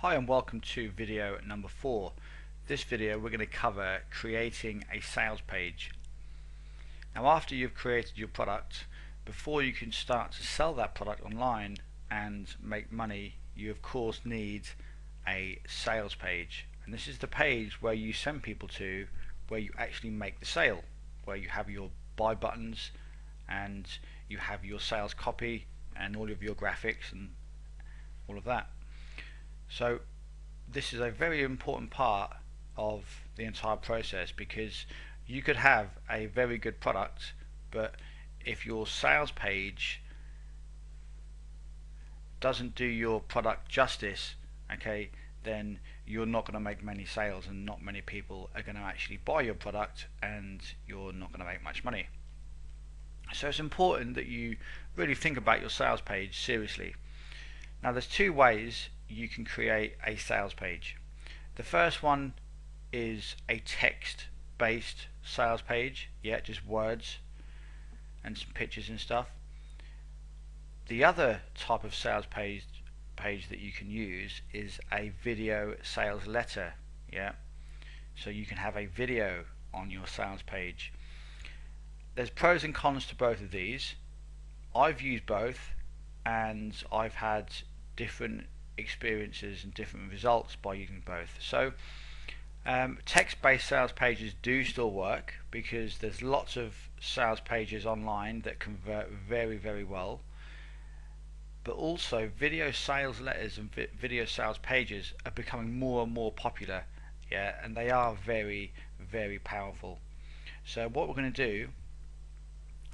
Hi and welcome to video number 4. This video we're going to cover creating a sales page. Now after you've created your product, before you can start to sell that product online and make money, you of course need a sales page. And this is the page where you send people to, where you actually make the sale, where you have your buy buttons and you have your sales copy and all of your graphics and all of that. So this is a very important part of the entire process, because you could have a very good product, but if your sales page doesn't do your product justice, okay, then you're not going to make many sales and not many people are going to actually buy your product and you're not going to make much money. So it's important that you really think about your sales page seriously. Now there's two ways you can create a sales page. The first one is a text based sales page, just words and some pictures and stuff. The other type of sales page that you can use is a video sales letter, so you can have a video on your sales page. There's pros and cons to both of these. I've used both and I've had different experiences and different results by using both. So text-based sales pages do still work, because there's lots of sales pages online that convert very well, but also video sales letters and video sales pages are becoming more and more popular, and they are very powerful. So what we're going to do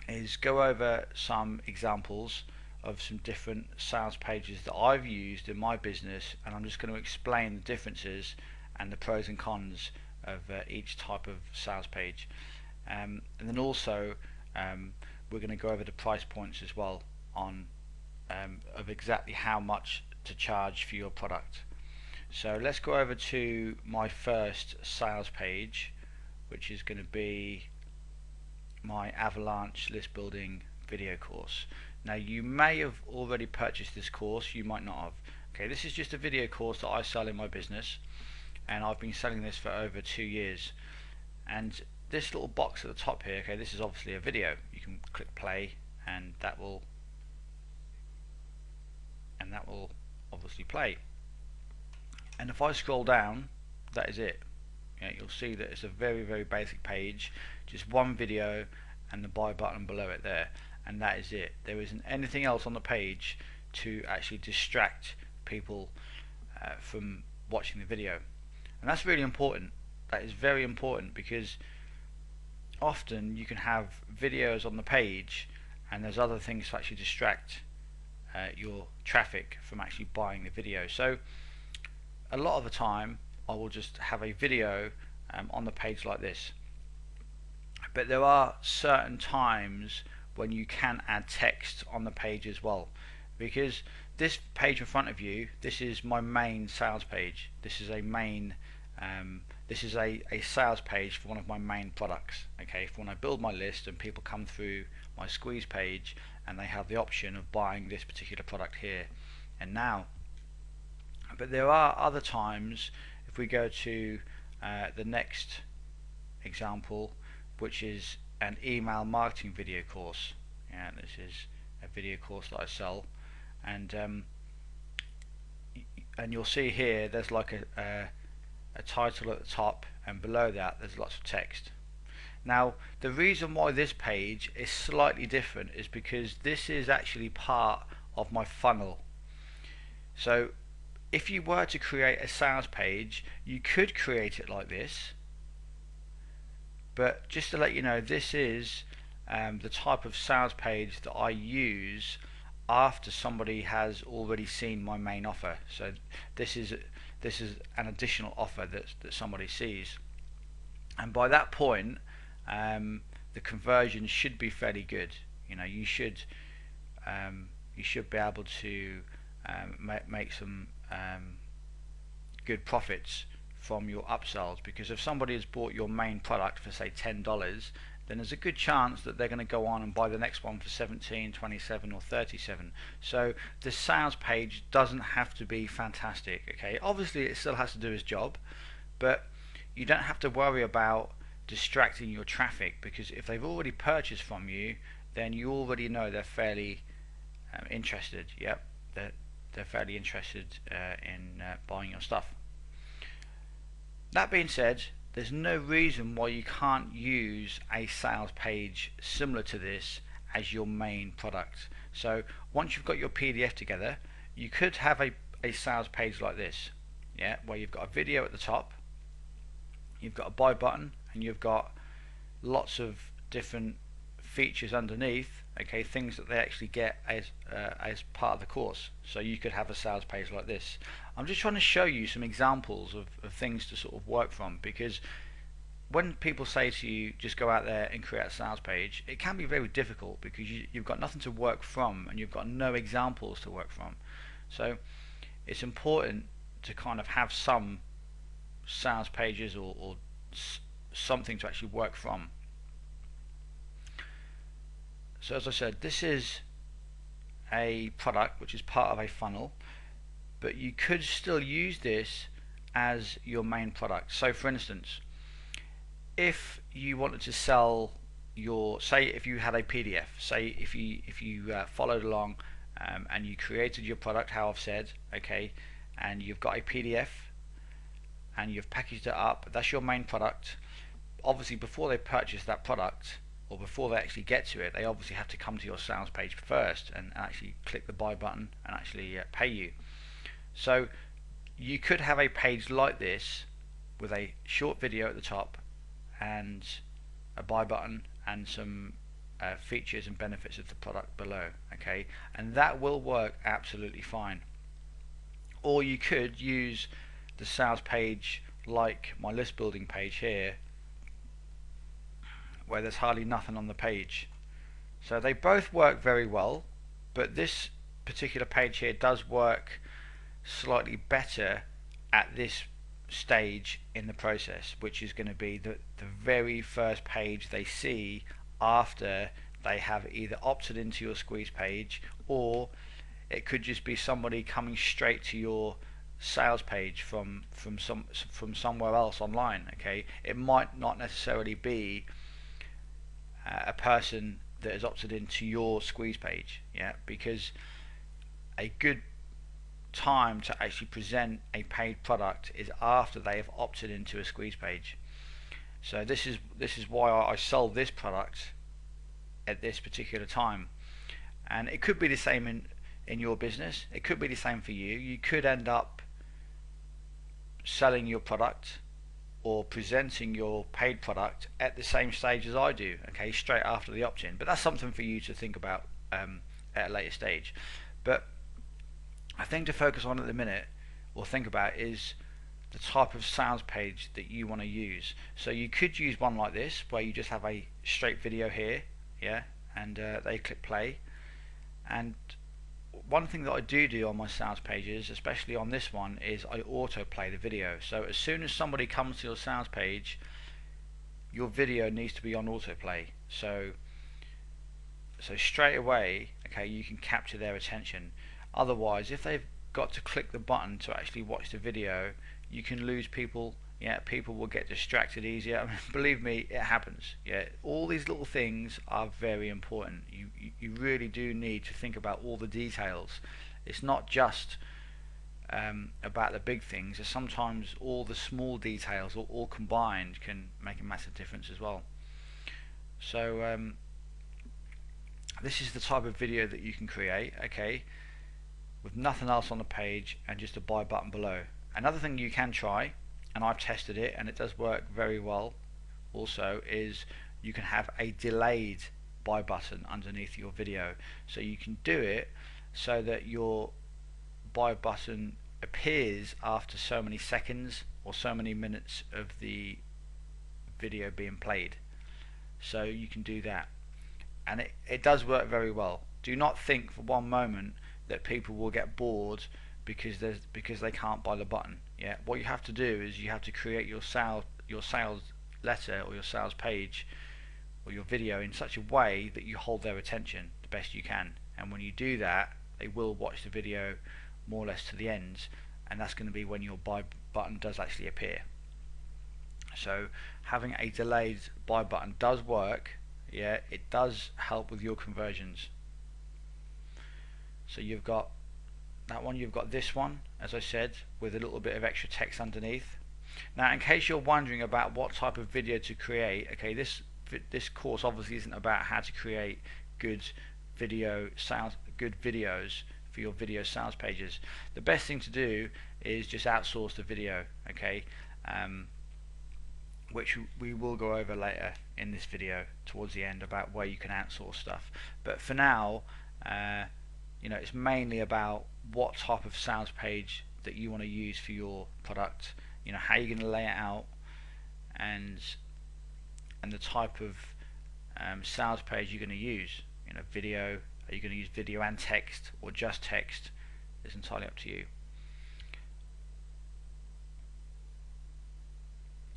is go over some examples of some different sales pages that I've used in my business, and I'm just going to explain the differences and the pros and cons of each type of sales page, and then also we're going to go over the price points as well on of exactly how much to charge for your product. So let's go over to my first sales page, which is going to be my Avalanche list building video course. Now you may have already purchased this course, you might not have. Okay, this is just a video course that I sell in my business, and I've been selling this for over 2 years. And this little box at the top here, okay, this is obviously a video. You can click play and that will obviously play. And if I scroll down, that is it. You'll see that it's a very basic page, just one video and the buy button below it there, and that is it. There isn't anything else on the page to actually distract people from watching the video. And that's really important. That is very important, because often you can have videos on the page and there's other things to actually distract your traffic from actually buying the video. So a lot of the time I will just have a video on the page like this, but there are certain times when you can add text on the page as well, because this page in front of you, this is my main sales page. This is a main this is a sales page for one of my main products, okay, for when I build my list and people come through my squeeze page and they have the option of buying this particular product here and now. But there are other times, if we go to the next example, which is an email marketing video course. This is a video course that I sell, and you'll see here there's like a title at the top, and below that there's lots of text. Now the reason why this page is slightly different is because this is actually part of my funnel. So if you were to create a sales page, you could create it like this, but just to let you know, this is the type of sales page that I use after somebody has already seen my main offer. So this is an additional offer that somebody sees, and by that point the conversion should be fairly good. You should be able to make some good profits from your upsells, because if somebody has bought your main product for say $10, then there's a good chance that they're going to go on and buy the next one for 17, 27 or 37. So the sales page doesn't have to be fantastic. Okay, obviously it still has to do its job, but you don't have to worry about distracting your traffic, because if they've already purchased from you, then you already know they're fairly interested. Yep, they're fairly interested in buying your stuff. That being said, there's no reason why you can't use a sales page similar to this as your main product. So once you've got your PDF together, you could have a sales page like this, yeah, where you've got a video at the top, you've got a buy button, and you've got lots of different features underneath, okay, things that they actually get as part of the course. So you could have a sales page like this. I'm just trying to show you some examples of things to sort of work from, because when people say to you just go out there and create a sales page, it can be very difficult because you've got nothing to work from and you've got no examples to work from. So it's important to kind of have some sales pages or something to actually work from. So as I said, this is a product which is part of a funnel, but you could still use this as your main product. So for instance, if you wanted to sell your, say if you had a PDF, say if you followed along and you created your product how I've said, okay, and you've got a PDF and you've packaged it up, that's your main product. Obviously before they purchase that product, or before they actually get to it, they obviously have to come to your sales page first and actually click the buy button and actually pay you. So you could have a page like this with a short video at the top and a buy button and some features and benefits of the product below, okay, and that will work absolutely fine. Or you could use the sales page like my list building page here, where there's hardly nothing on the page. So they both work very well, but this particular page here does work slightly better at this stage in the process, which is going to be the very first page they see after they have either opted into your squeeze page, or it could just be somebody coming straight to your sales page from somewhere else online. Okay, it might not necessarily be a person that has opted into your squeeze page, yeah, because a good time to actually present a paid product is after they have opted into a squeeze page. So this is why I sell this product at this particular time, and it could be the same in your business. It could be the same for you. You could end up selling your product or presenting your paid product at the same stage as I do, okay, straight after the opt-in. But that's something for you to think about at a later stage. But a thing to focus on at the minute, or think about, is the type of sales page that you want to use. So you could use one like this, where you just have a straight video here, yeah, and they click play. And one thing that I do on my sales pages, especially on this one, is I autoplay the video. So as soon as somebody comes to your sales page, your video needs to be on autoplay. So straight away, okay, you can capture their attention. Otherwise, if they've got to click the button to actually watch the video, you can lose people. Yeah, people will get distracted easier. I mean, believe me, it happens. Yeah, all these little things are very important. You really do need to think about all the details. It's not just about the big things. Sometimes all the small details, all combined, can make a massive difference as well. So this is the type of video that you can create, okay, with nothing else on the page and just a buy button below. Another thing you can try, and I've tested it and it does work very well also, is you can have a delayed buy button underneath your video. So you can do it so that your buy button appears after so many seconds or so many minutes of the video being played. So you can do that, and it does work very well. Do not think for one moment that people will get bored because they can't buy the button. Yeah, what you have to do is you have to create your sales letter or your sales page or your video in such a way that you hold their attention the best you can. And when you do that, they will watch the video more or less to the end, and that's going to be when your buy button does actually appear. So having a delayed buy button does work. Yeah, it does help with your conversions. So you've got that one, you've got this one, as I said, with a little bit of extra text underneath. Now, in case you're wondering about what type of video to create, okay, this course obviously isn't about how to create good videos for your video sales pages. The best thing to do is just outsource the video, okay, which we will go over later in this video towards the end about where you can outsource stuff. But for now, you know, it's mainly about what type of sales page that you want to use for your product, you know, how you're going to lay it out, and the type of sales page you're going to use. You know, video, are you going to use video and text or just text? It's entirely up to you.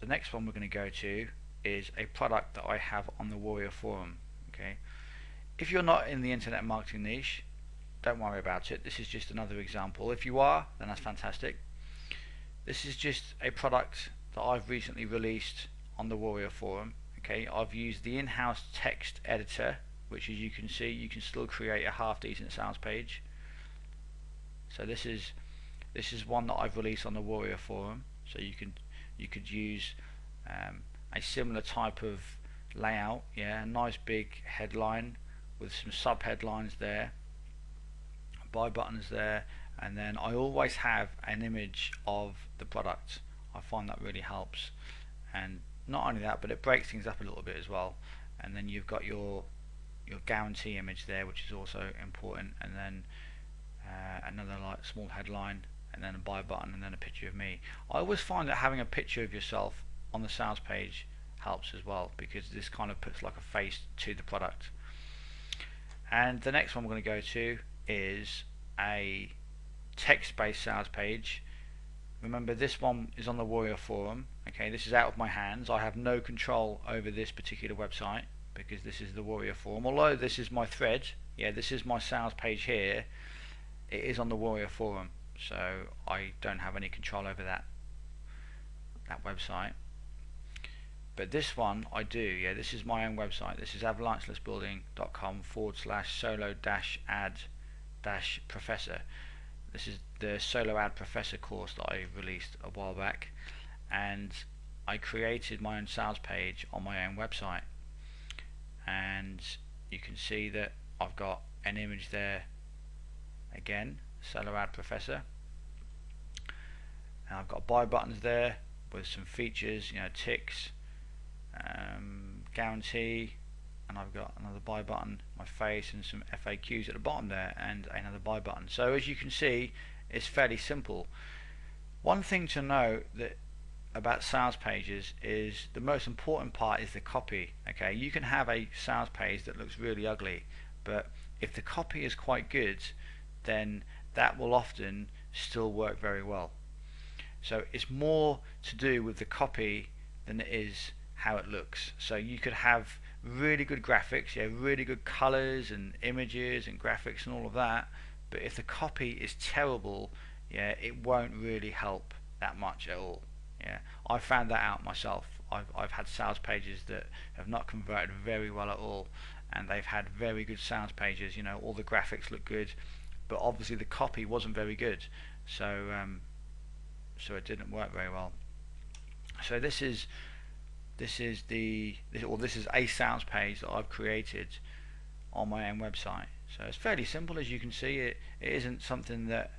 The next one we're going to go to is a product that I have on the Warrior Forum. Okay, if you're not in the internet marketing niche, don't worry about it. This is just another example. If you are, then that's fantastic. This is just a product that I've recently released on the Warrior Forum. Okay, I've used the in-house text editor, which, as you can see, you can still create a half decent sales page. So this is one that I've released on the Warrior Forum. So you could use a similar type of layout. Yeah, a nice big headline with some sub headlines there, buy buttons there, and then I always have an image of the product. I find that really helps, and not only that, but it breaks things up a little bit as well. And then you've got your guarantee image there, which is also important, and then another like small headline, and then a buy button, and then a picture of me. I always find that having a picture of yourself on the sales page helps as well, because this kind of puts like a face to the product. And the next one we're going to go to is a text-based sales page. Remember, this one is on the Warrior Forum. Okay, this is out of my hands. I have no control over this particular website because this is the Warrior Forum. Although this is my thread, yeah, this is my sales page here, it is on the Warrior Forum, so I don't have any control over that website. But this one I do. Yeah, this is my own website. This is avalancheListBuilding.com/solo-ad-professor. This is the Solo Ad Professor course that I released a while back, and I created my own sales page on my own website. And you can see that I've got an image there again, Solo Ad Professor, and I've got buy buttons there with some features, you know, ticks, guarantee, and I've got another buy button, my face, and some FAQs at the bottom there, and another buy button. So as you can see, it's fairly simple. One thing to know that about sales pages is the most important part is the copy. Okay, you can have a sales page that looks really ugly, but if the copy is quite good, then that will often still work very well. So it's more to do with the copy than it is how it looks. So you could have really good graphics, yeah, really good colors and images and graphics and all of that, but if the copy is terrible, yeah, it won't really help that much at all. Yeah, I found that out myself. I've had sales pages that have not converted very well at all, and they've had very good sales pages. You know, all the graphics look good, but obviously the copy wasn't very good, so it didn't work very well. So this is a sales page that I've created on my own website. So it's fairly simple, as you can see. It isn't something that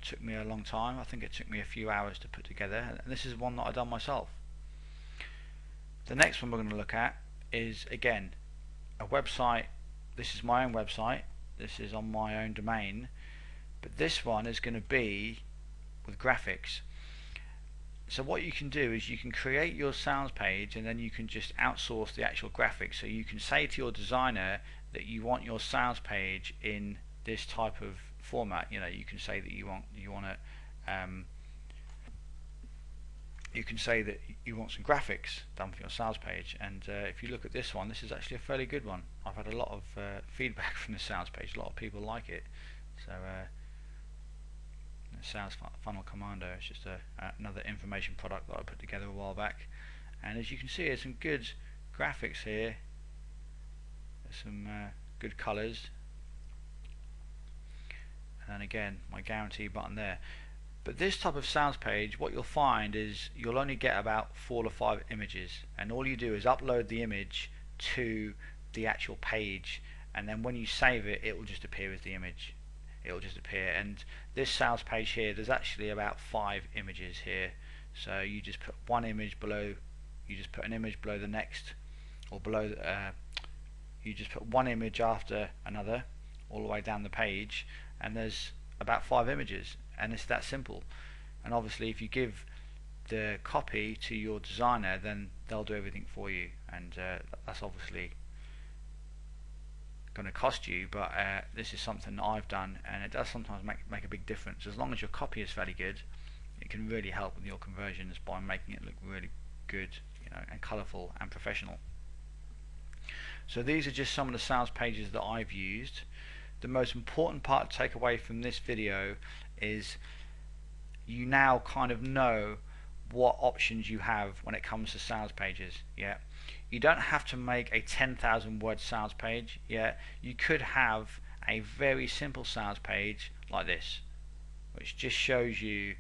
took me a long time. I think it took me a few hours to put together, and this is one that I've done myself. The next one we're going to look at is, again, a website. This is my own website. This is on my own domain, but this one is going to be with graphics. So what you can do is you can create your sales page, and then you can just outsource the actual graphics. So you can say to your designer that you want your sales page in this type of format. You know, you can say that you want it you can say that you want some graphics done for your sales page, and if you look at this one, this is actually a fairly good one. I've had a lot of feedback from the sales page. A lot of people like it. So Sales Funnel Commando is just another information product that I put together a while back, and as you can see, there's some good graphics here. There's some good colors, and then again my guarantee button there. But this type of sales page, what you'll find is you'll only get about 4 or 5 images, and all you do is upload the image to the actual page, and then when you save it, it will just appear as the image. It will just appear. And this sales page here, there's actually about 5 images here. So you just put one image below, you just put an image below the next, or below. You just put one image after another, all the way down the page, and there's about 5 images. And it's that simple. And obviously if you give the copy to your designer, then they'll do everything for you, and that's obviously going to cost you, but this is something that I've done, and it does sometimes make a big difference. As long as your copy is fairly good, it can really help with your conversions by making it look really good, and colourful and professional. So these are just some of the sales pages that I've used. The most important part to take away from this video is you now kind of know what options you have when it comes to sales pages. You don't have to make a 10,000 word sales page. You could have a very simple sales page like this, which just shows you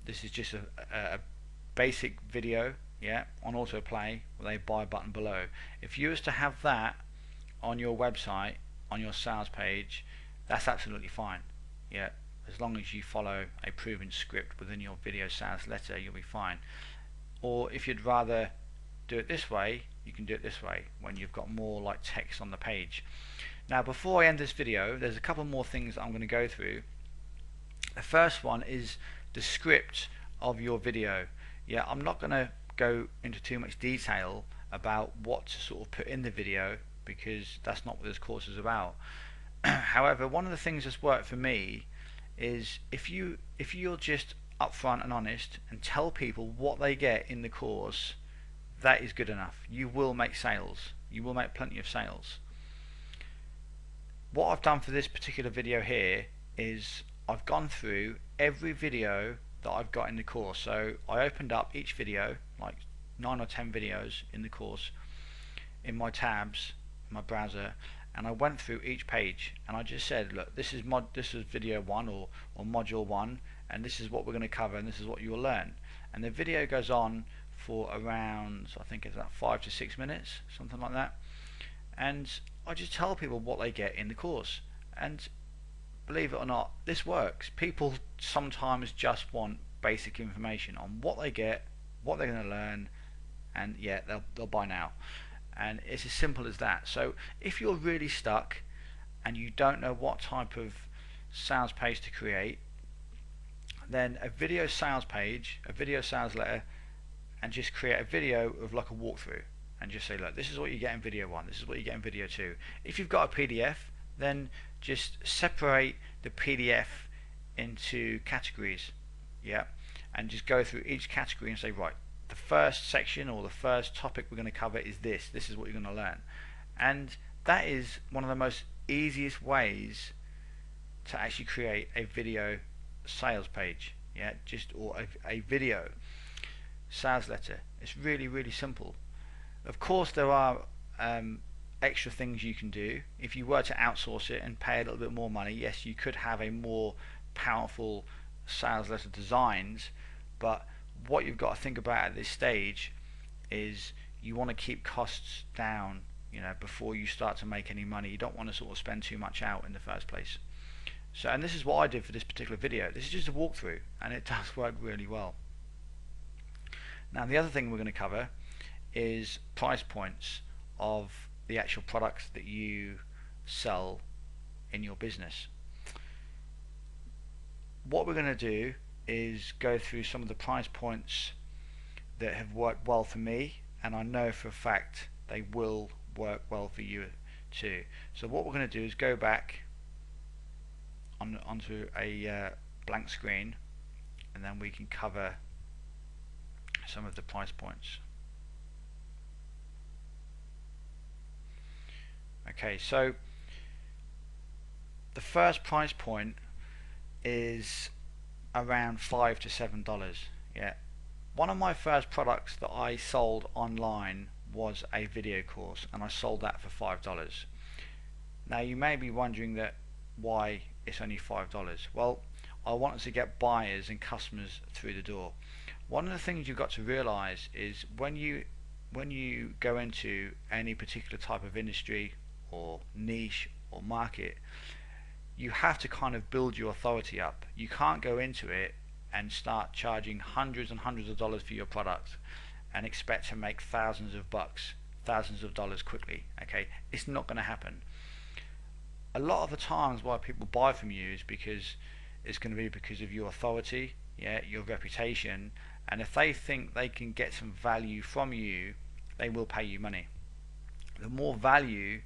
this is just a basic video on autoplay with a buy button below. If you was to have that on your website, on your sales page, that's absolutely fine. As long as you follow a proven script within your video sales letter, you'll be fine. Or if you'd rather do it this way, you can do it this way when you've got more like text on the page. Now before I end this video, there's a couple more things that I'm going to go through. The first one is the script of your video. I'm not going to go into too much detail about what to sort of put in the video, because that's not what this course is about. However, one of the things that's worked for me is if you're just upfront and honest and tell people what they get in the course, that is good enough. You will make sales. You will make plenty of sales. What I've done for this particular video here is I've gone through every video that I've got in the course. So I opened up each video, like 9 or 10 videos in the course, in my tabs, in my browser, and I went through each page and I just said, look, this is video 1 or module 1, and this is what we're going to cover, and this is what you will learn. And the video goes on for around, I think it's about 5 to 6 minutes, something like that, and I just tell people what they get in the course. And believe it or not, this works. People sometimes just want basic information on what they get, what they're going to learn, and they'll buy now. And it's as simple as that. So if you're really stuck and you don't know what type of sales page to create, then a video sales page, a video sales letter, and just create a video of like a walkthrough, and just say, look, this is what you get in video 1, this is what you get in video 2. If you've got a PDF, then just separate the PDF into categories, and just go through each category and say, right, the first section or the first topic we're going to cover is this is what you're going to learn. And that is one of the most easiest ways to actually create a video sales page, or a video sales letter. It's really, really simple. Of course there are extra things you can do. If you were to outsource it and pay a little bit more money, yes, you could have a more powerful sales letter designs, but what you've got to think about at this stage is you want to keep costs down, before you start to make any money. You don't want to sort of spend too much out in the first place. So, and this is what I did for this particular video. This is just a walkthrough, and it does work really well. Now the other thing we're going to cover is price points of the actual products that you sell in your business. What we're going to do is go through some of the price points that have worked well for me, and I know for a fact they will work well for you too. So what we're going to do is go back onto a blank screen, and then we can cover some of the price points. Okay, so the first price point is around $5 to $7. Yeah, one of my first products that I sold online was a video course, and I sold that for $5. Now you may be wondering that why it's only $5. Well, I wanted to get buyers and customers through the door. One of the things you've got to realize is when you go into any particular type of industry or niche or market, you have to kind of build your authority up. You can't go into it and start charging hundreds and hundreds of dollars for your product and expect to make thousands of bucks, thousands of dollars quickly. Okay, it's not going to happen. A lot of the times why people buy from you is because it's going to be because of your authority, yeah, your reputation, and if they think they can get some value from you, they will pay you money. The more value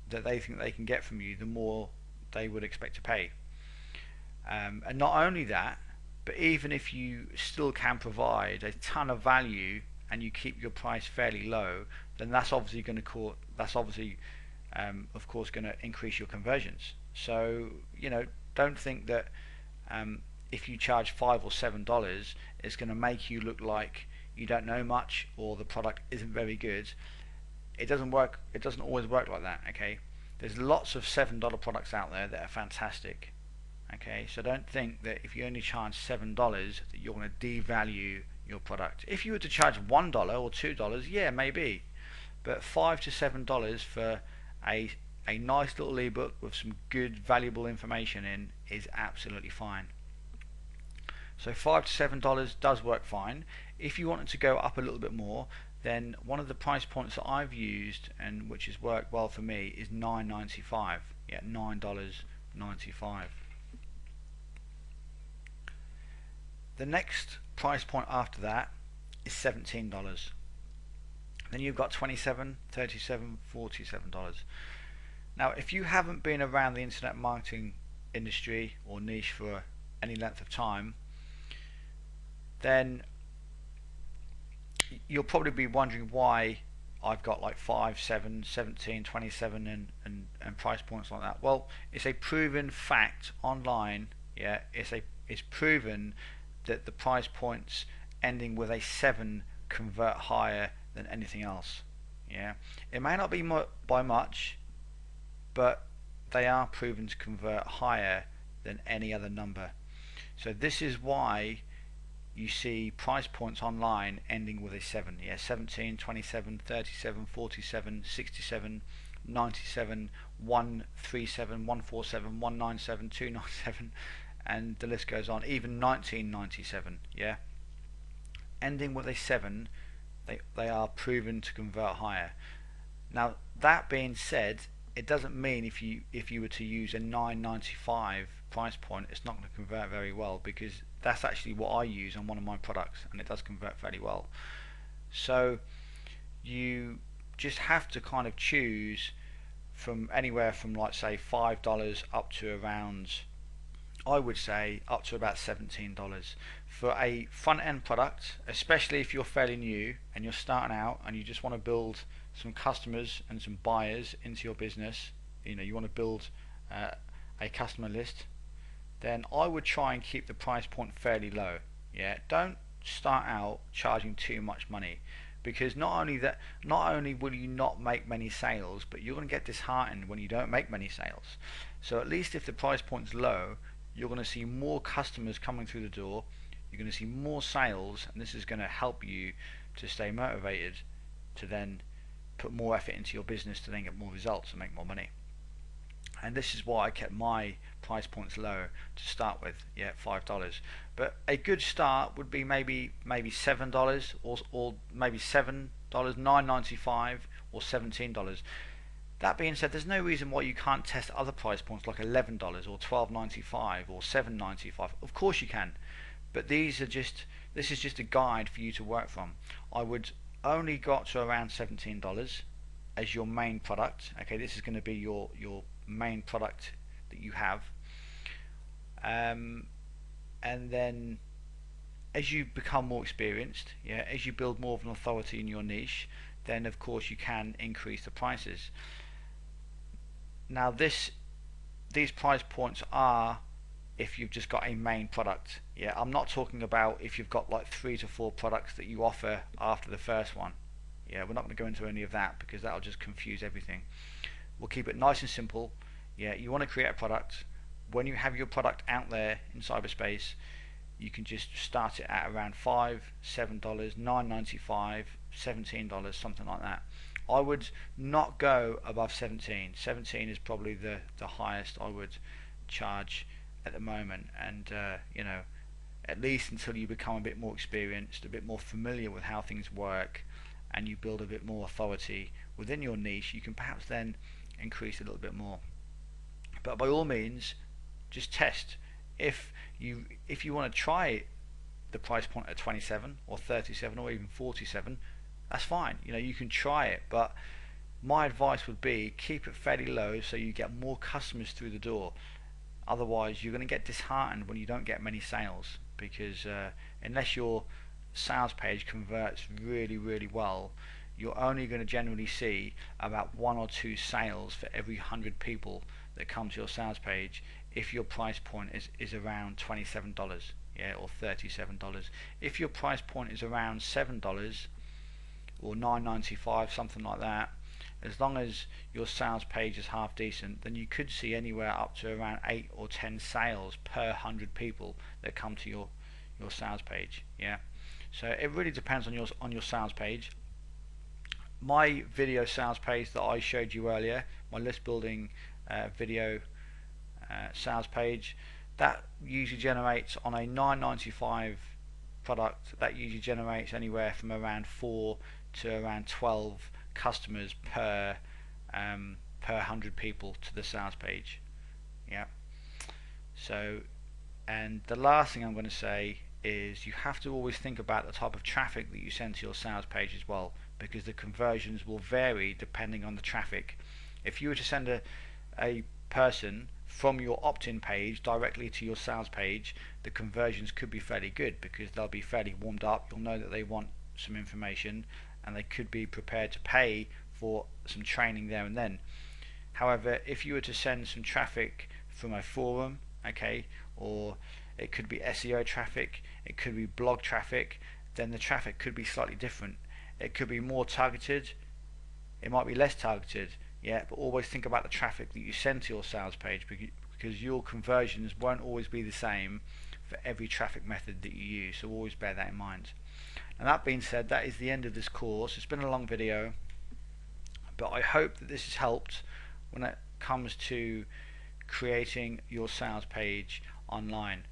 that they think they can get from you, the more they would expect to pay. And not only that, but even if you still can provide a ton of value and you keep your price fairly low, then that's obviously going to of course going to increase your conversions. So don't think that if you charge $5 or $7, it's going to make you look like you don't know much or the product isn't very good. It doesn't work. It doesn't always work like that. Okay, there's lots of $7 products out there that are fantastic. Okay, so don't think that if you only charge $7 that you're going to devalue your product. If you were to charge $1 or $2, yeah, maybe, but $5 to $7 for a nice little ebook with some good valuable information in is absolutely fine. So $5 to $7 does work fine. If you wanted to go up a little bit more, then one of the price points that I've used and which has worked well for me is $9.95. Yeah, $9.95. The next price point after that is $17. Then you've got $27, $37, $47. Now, if you haven't been around the internet marketing industry or niche for any length of time, then you'll probably be wondering why I've got like 5, 7, 17, 27 and price points like that. Well, it's a proven fact online. Yeah, it's proven that the price points ending with a 7 convert higher than anything else. Yeah, it may not be by much, but they are proven to convert higher than any other number. So this is why you see price points online ending with a 7. Yeah, 17, 27, 37, 47, 67, 97, 137, 147, 197, 297, and the list goes on. Even 1997. Yeah, ending with a 7, they are proven to convert higher. Now that being said, it doesn't mean if you were to use a $9.95 price point, it's not going to convert very well, because that's actually what I use on one of my products, and it does convert fairly well. So you just have to kind of choose from anywhere from, like, say $5 up to around, I would say up to about $17 for a front end product, especially if you're fairly new and you're starting out and you just want to build some customers and some buyers into your business. You want to build a customer list. Then I would try and keep the price point fairly low. Yeah, don't start out charging too much money, because not only will you not make many sales, but you're going to get disheartened when you don't make many sales. So at least if the price point's low, you're going to see more customers coming through the door, you're going to see more sales, and this is going to help you to stay motivated to then put more effort into your business to then get more results and make more money. And this is why I kept my price points low to start with. Yeah, $5. But a good start would be maybe $7 or maybe $7, $9.95 or $17. That being said, there's no reason why you can't test other price points like $11 or $12.95 or $7.95. Of course you can, but this is just a guide for you to work from. I would only got to around $17 as your main product. Okay, this is going to be your main product that you have, and then as you become more experienced, yeah, as you build more of an authority in your niche, then of course you can increase the prices. Now these price points are if you've just got a main product. Yeah, I'm not talking about if you've got like 3 to 4 products that you offer after the first one. Yeah, we're not going to go into any of that because that'll just confuse everything. We'll keep it nice and simple. Yeah, you want to create a product. When you have your product out there in cyberspace, you can just start it at around $5, $7, $9.95, $17, something like that. I would not go above 17. 17 is probably the highest I would charge at the moment, and at least until you become a bit more experienced, a bit more familiar with how things work, and you build a bit more authority within your niche, you can perhaps then increase a little bit more. But by all means, just test. If you want to try the price point at 27 or 37 or even 47, that's fine. You can try it, but my advice would be keep it fairly low so you get more customers through the door. Otherwise, you're going to get disheartened when you don't get many sales, because unless your sales page converts really, really well, you're only going to generally see about 1 or 2 sales for every 100 people that come to your sales page if your price point is around $27, yeah, or $37. If your price point is around $7 or $9.95, something like that, as long as your sales page is half decent, then you could see anywhere up to around 8 or 10 sales per 100 people that come to your sales page. Yeah, so it really depends on your sales page. My video sales page that I showed you earlier, my list building video sales page, that usually generates on a $9.95 product, that usually generates anywhere from around 4 to around 12 customers per 100 people to the sales page. Yeah. So, and the last thing I'm going to say is you have to always think about the type of traffic that you send to your sales page as well, because the conversions will vary depending on the traffic. If you were to send a person from your opt-in page directly to your sales page, the conversions could be fairly good because they'll be fairly warmed up. You'll know that they want some information and they could be prepared to pay for some training there and then. However, if you were to send some traffic from a forum, okay, or it could be SEO traffic, it could be blog traffic, then the traffic could be slightly different. It could be more targeted, it might be less targeted, yeah, but always think about the traffic that you send to your sales page, because your conversions won't always be the same for every traffic method that you use, so always bear that in mind. And that being said, that is the end of this course. It's been a long video, but I hope that this has helped when it comes to creating your sales page online.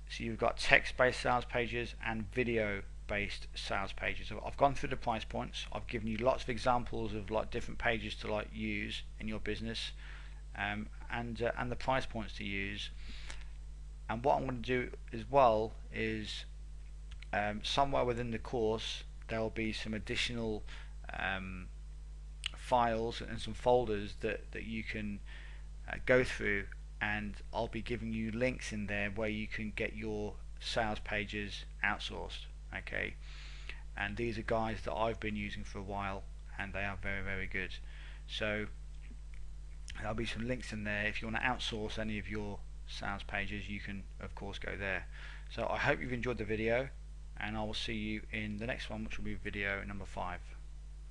So you've got text-based sales pages and video-based sales pages. I've gone through the price points. I've given you lots of examples of like different pages to like use in your business, and the price points to use. And what I'm going to do as well is somewhere within the course there will be some additional files and some folders that you can go through, and I'll be giving you links in there where you can get your sales pages outsourced. Okay, and these are guides that I've been using for a while and they are very, very good. So there'll be some links in there. If you want to outsource any of your sales pages, you can of course go there. So I hope you've enjoyed the video, and I will see you in the next one, which will be video number 5.